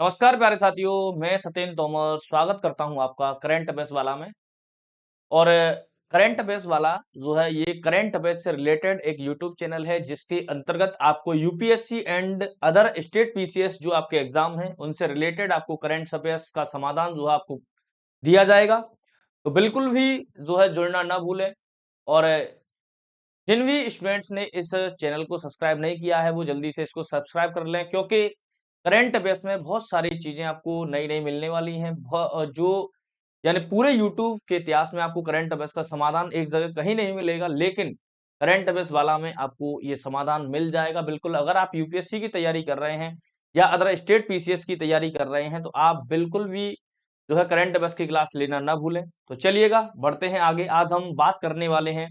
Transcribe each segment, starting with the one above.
नमस्कार प्यारे साथियों, मैं सत्येंद्र तोमर स्वागत करता हूं आपका करंट अफेयर्स वाला में। और करंट अफेयर्स वाला जो है ये करंट अफेयर्स से रिलेटेड एक यूट्यूब चैनल है जिसके अंतर्गत आपको UPSC and other state PCS जो आपके एग्जाम हैं उनसे रिलेटेड आपको करंट अफेयर्स का समाधान जो है आपको दिया जाएगा। तो बिल्कुल भी जो है जुड़ना ना भूलें। और जिन भी स्टूडेंट्स ने इस चैनल को सब्सक्राइब नहीं किया है वो जल्दी से इसको सब्सक्राइब कर लें, क्योंकि करंट अफेयर्स में बहुत सारी चीजें आपको नई नई मिलने वाली हैं। जो यानी पूरे यूट्यूब के इतिहास में आपको करंट अफेयर्स का समाधान एक जगह कहीं नहीं मिलेगा, लेकिन करंट अफेयर्स वाला में आपको ये समाधान मिल जाएगा। बिल्कुल अगर आप यूपीएससी की तैयारी कर रहे हैं या अदर स्टेट पीसीएस की तैयारी कर रहे हैं तो आप बिल्कुल भी जो है करंट अफेयर्स की क्लास लेना ना भूलें। तो चलिएगा बढ़ते हैं आगे। आज हम बात करने वाले हैं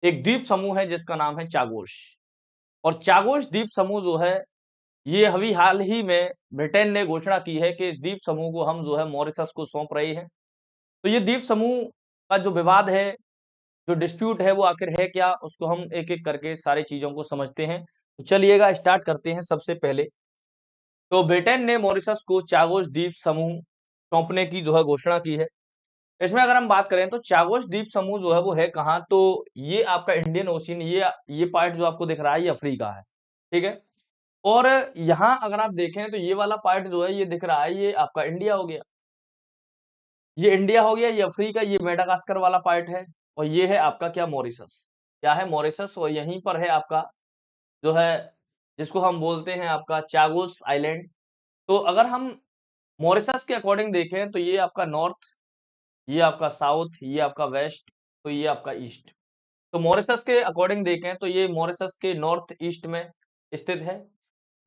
एक द्वीप समूह है जिसका नाम है चागोश। और चागोश द्वीप समूह जो है ये अभी हाल ही में ब्रिटेन ने घोषणा की है कि इस द्वीप समूह को हम जो है मॉरिशस को सौंप रहे हैं। तो ये द्वीप समूह का जो विवाद है, जो डिस्प्यूट है, वो आखिर है क्या, उसको हम एक एक करके सारी चीजों को समझते हैं। तो चलिएगा स्टार्ट करते हैं। सबसे पहले तो ब्रिटेन ने मॉरिशस को चागोश द्वीप समूह सौंपने की जो है घोषणा की है। इसमें अगर हम बात करें तो चागोश द्वीप समूह जो है वो है कहाँ, तो ये आपका इंडियन ओशियन, ये पार्ट जो आपको दिख रहा है ये अफ्रीका है। ठीक है। और यहाँ अगर आप देखें तो ये वाला पार्ट जो है ये दिख रहा है ये आपका इंडिया हो गया। ये इंडिया हो गया, ये अफ्रीका, ये मेडागास्कर वाला पार्ट है। और ये है आपका क्या, मॉरिशस। क्या है, मॉरिशस। और यहीं पर है आपका जो है जिसको हम बोलते हैं आपका चागोस आइलैंड। तो अगर हम मॉरिशस के अकॉर्डिंग देखें तो ये आपका नॉर्थ, ये आपका साउथ, ये आपका वेस्ट, तो ये आपका ईस्ट। तो मॉरिशस के अकॉर्डिंग देखें तो ये मॉरिशस के नॉर्थ ईस्ट में स्थित है।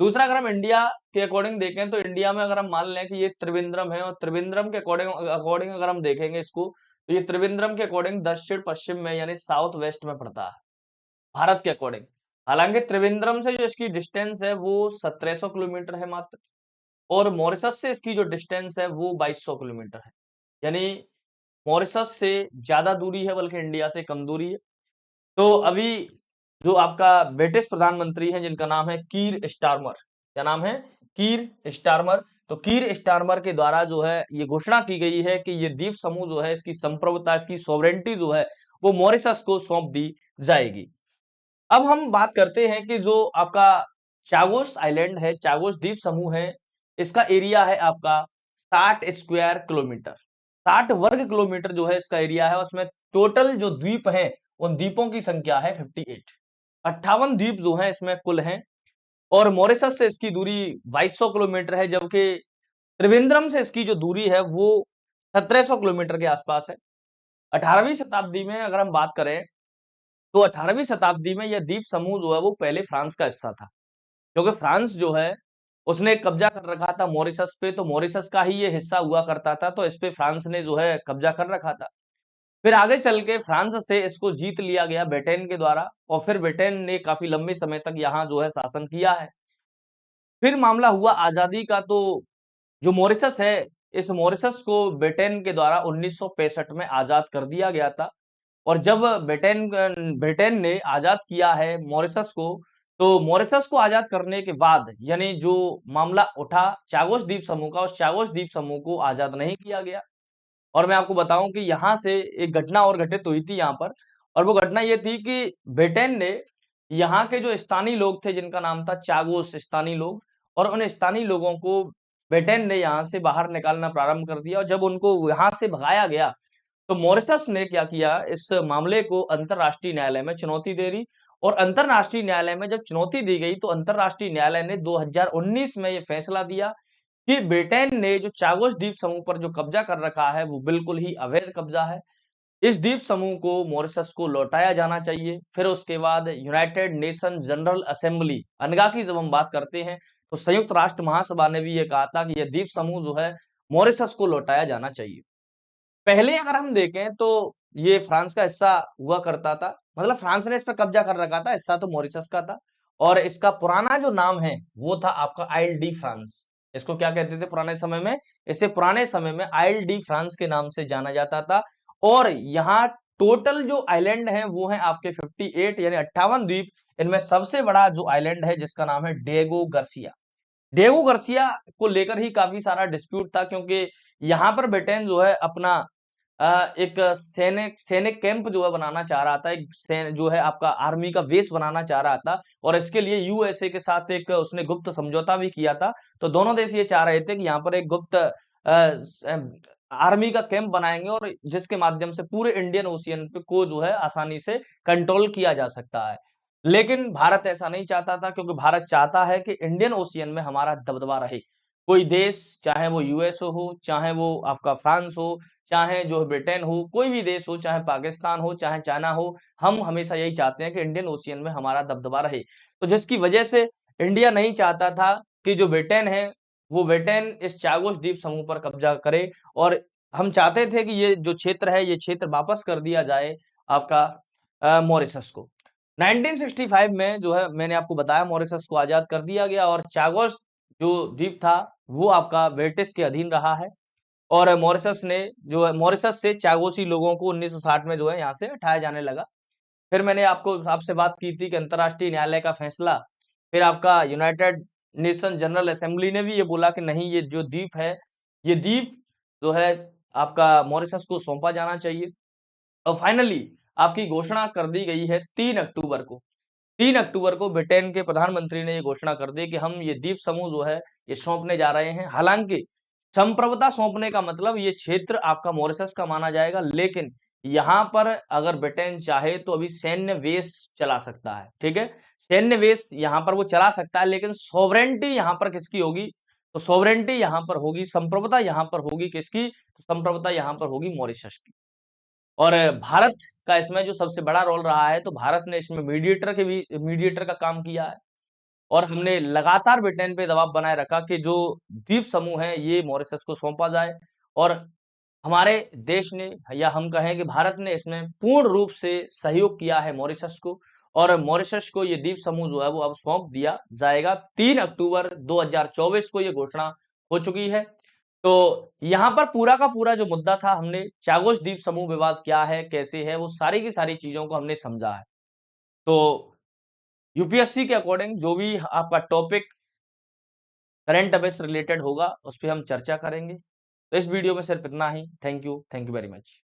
दूसरा अगर हम इंडिया के अकॉर्डिंग देखें तो इंडिया में अगर हम मान लें कि ये त्रिवेंद्रम है, और त्रिवेंद्रम के अकॉर्डिंग अकॉर्डिंग अगर हम देखेंगे इसको तो ये त्रिवेंद्रम के अकॉर्डिंग दक्षिण पश्चिम में यानी साउथ वेस्ट में पड़ता है भारत के अकॉर्डिंग। हालांकि त्रिवेंद्रम से जो इसकी डिस्टेंस है वो 1700 किलोमीटर है मात्र, और मॉरिशस से इसकी जो डिस्टेंस है वो 2200 किलोमीटर है। यानी मॉरिशस से ज्यादा दूरी है बल्कि इंडिया से कम दूरी है। तो अभी जो आपका ब्रिटिश प्रधानमंत्री हैं जिनका नाम है कीर स्टारमर, क्या नाम है, कीर स्टारमर। तो कीर स्टारमर के द्वारा जो है ये घोषणा की गई है कि ये द्वीप समूह जो है इसकी संप्रभुता, इसकी सॉवरेंटी जो है वो मॉरिशस को सौंप दी जाएगी। अब हम बात करते हैं कि जो आपका चागोस आइलैंड है, चागोस द्वीप समूह है, इसका एरिया है आपका 60 स्क्वायर किलोमीटर। 60 वर्ग किलोमीटर जो है इसका एरिया है। उसमें टोटल जो द्वीप हैं उन द्वीपों की संख्या है 58। 58 द्वीप जो है इसमें कुल हैं। और मॉरिशस से इसकी दूरी 2200 किलोमीटर है, जबकि त्रिवेंद्रम से इसकी जो दूरी है वो 1700 किलोमीटर के आसपास है। 18वीं शताब्दी में अगर हम बात करें तो 18वीं शताब्दी में यह द्वीप समूह जो है वो पहले फ्रांस का हिस्सा था, क्योंकि फ्रांस जो है उसने कब्जा कर रखा था मॉरिशस पे। तो मॉरिशस का ही ये हिस्सा हुआ करता था, तो इस पे फ्रांस ने जो है कब्जा कर रखा था। फिर आगे चल के फ्रांस से इसको जीत लिया गया ब्रिटेन के द्वारा, और फिर ब्रिटेन ने काफी लंबे समय तक यहाँ जो है शासन किया है। फिर मामला हुआ आजादी का, तो जो मॉरिशस है, इस मॉरिशस को ब्रिटेन के द्वारा 1965 में आजाद कर दिया गया था। और जब ब्रिटेन ब्रिटेन ने आजाद किया है मॉरिशस को, तो मॉरिशस को आजाद करने के बाद यानी जो मामला उठा चागोस द्वीप समूह का, उस चागोस द्वीप समूह को आजाद नहीं किया गया। और मैं आपको बताऊं कि यहाँ से एक घटना और घटित हुई थी यहाँ पर। और वो घटना ये थी कि ब्रिटेन ने यहाँ के जो स्थानीय लोग थे जिनका नाम था चागोस स्थानीय लोग, और उन स्थानीय लोगों को ब्रिटेन ने यहाँ से बाहर निकालना प्रारंभ कर दिया। और जब उनको यहाँ से भगाया गया तो मॉरिशस ने क्या किया, इस मामले को अंतरराष्ट्रीय न्यायालय में चुनौती दे दी। और अंतरराष्ट्रीय न्यायालय में जब चुनौती दी गई तो अंतरराष्ट्रीय न्यायालय ने 2019 में ये फैसला दिया कि ब्रिटेन ने जो चागोस द्वीप समूह पर जो कब्जा कर रखा है वो बिल्कुल ही अवैध कब्जा है। इस द्वीप समूह को मॉरिशस को लौटाया जाना चाहिए। फिर उसके बाद यूनाइटेड नेशन जनरल असेंबली अनगा की जब हम बात करते हैं तो संयुक्त राष्ट्र महासभा ने भी ये कहा था कि यह द्वीप समूह जो है मॉरिशस को लौटाया जाना चाहिए। पहले अगर हम देखें तो ये फ्रांस का हिस्सा हुआ करता था, मतलब फ्रांस ने इस पर कब्जा कर रखा था, हिस्सा तो मॉरिशस का था। और इसका पुराना जो नाम है वो था आपका आइल डी फ्रांस। इसको क्या कहते थे पुराने समय में, इसे पुराने समय में आइल डी फ्रांस के नाम से जाना जाता था। और यहाँ टोटल जो आइलैंड है वो है आपके 58 यानी 58 द्वीप। इनमें सबसे बड़ा जो आइलैंड है जिसका नाम है डेगो गार्सिया। डिएगो गार्सिया को लेकर ही काफी सारा डिस्प्यूट था, क्योंकि यहाँ पर ब्रिटेन जो है अपना एक सैनिक सैनिक कैंप जो है बनाना चाह रहा था, एक जो है आपका आर्मी का बेस बनाना चाह रहा था, और इसके लिए यूएसए के साथ एक उसने गुप्त समझौता भी किया था। तो दोनों देश ये चाह रहे थे कि यहाँ पर एक गुप्त आर्मी का कैंप बनाएंगे, और जिसके माध्यम से पूरे इंडियन ओशियन पे को जो है आसानी से कंट्रोल किया जा सकता है। लेकिन भारत ऐसा नहीं चाहता था, क्योंकि भारत चाहता है कि इंडियन ओशियन में हमारा दबदबा रहे। कोई देश, चाहे वो यूएस हो, चाहे वो आपका फ्रांस हो, चाहे जो ब्रिटेन हो, कोई भी देश हो, चाहे पाकिस्तान हो, चाहे चाइना हो, हम हमेशा यही चाहते हैं कि इंडियन ओशियन में हमारा दबदबा रहे। तो जिसकी वजह से इंडिया नहीं चाहता था कि जो ब्रिटेन है, वो ब्रिटेन इस चागोस द्वीप समूह पर कब्जा करे, और हम चाहते थे कि ये जो क्षेत्र है, ये क्षेत्र वापस कर दिया जाए आपका मॉरिशस को। 1965 में जो है मैंने आपको बताया, मॉरिशस को आजाद कर दिया गया, और चागोस जो द्वीप था वो आपका ब्रिटिश के अधीन रहा है। और मॉरिशस ने जो है, मॉरिशस से चागोसी लोगों को 1960 में जो है यहाँ से हटाया जाने लगा। फिर मैंने आपको आपसे बात की थी कि अंतर्राष्ट्रीय न्यायालय का फैसला, फिर आपका यूनाइटेड नेशन जनरल असेंबली ने भी ये बोला कि नहीं, ये जो द्वीप है, ये द्वीप जो है आपका मॉरिशस को सौंपा जाना चाहिए। और फाइनली आपकी घोषणा कर दी गई है 3 अक्टूबर को। 3 अक्टूबर को ब्रिटेन के प्रधानमंत्री ने ये घोषणा कर दी कि हम ये द्वीप समूह जो है ये सौंपने जा रहे हैं। हालांकि संप्रभुता सौंपने का मतलब ये क्षेत्र आपका मॉरिशस का माना जाएगा, लेकिन यहाँ पर अगर ब्रिटेन चाहे तो अभी सैन्य बेस चला सकता है, ठीक है। सैन्य बेस यहाँ पर वो चला सकता है, लेकिन सोवरेंटी यहाँ पर किसकी होगी? तो सोवरेंटी यहाँ पर होगी, संप्रभुता यहाँ पर होगी किसकी? तो संप्रभुता यहाँ पर होगी मॉरिशस की। और भारत का इसमें जो सबसे बड़ा रोल रहा है, तो भारत ने इसमें मीडिएटर का काम किया है, और हमने लगातार ब्रिटेन पे दबाव बनाए रखा कि जो द्वीप समूह है ये मॉरिशस को सौंपा जाए। और हमारे देश ने, या हम कहें कि भारत ने इसमें पूर्ण रूप से सहयोग किया है मॉरिशस को, और मॉरिशस को ये द्वीप समूह जो है वो अब सौंप दिया जाएगा। 3 अक्टूबर 2024 को ये घोषणा हो चुकी है। तो यहाँ पर पूरा का पूरा जो मुद्दा था, हमने चागोस द्वीप समूह विवाद क्या है, कैसे है, वो सारी की सारी चीजों को हमने समझा है। तो यूपीएससी के अकॉर्डिंग जो भी आपका टॉपिक करंट अफेयर्स रिलेटेड होगा, उस पे हम चर्चा करेंगे। तो इस वीडियो में सिर्फ इतना ही। Thank you very much.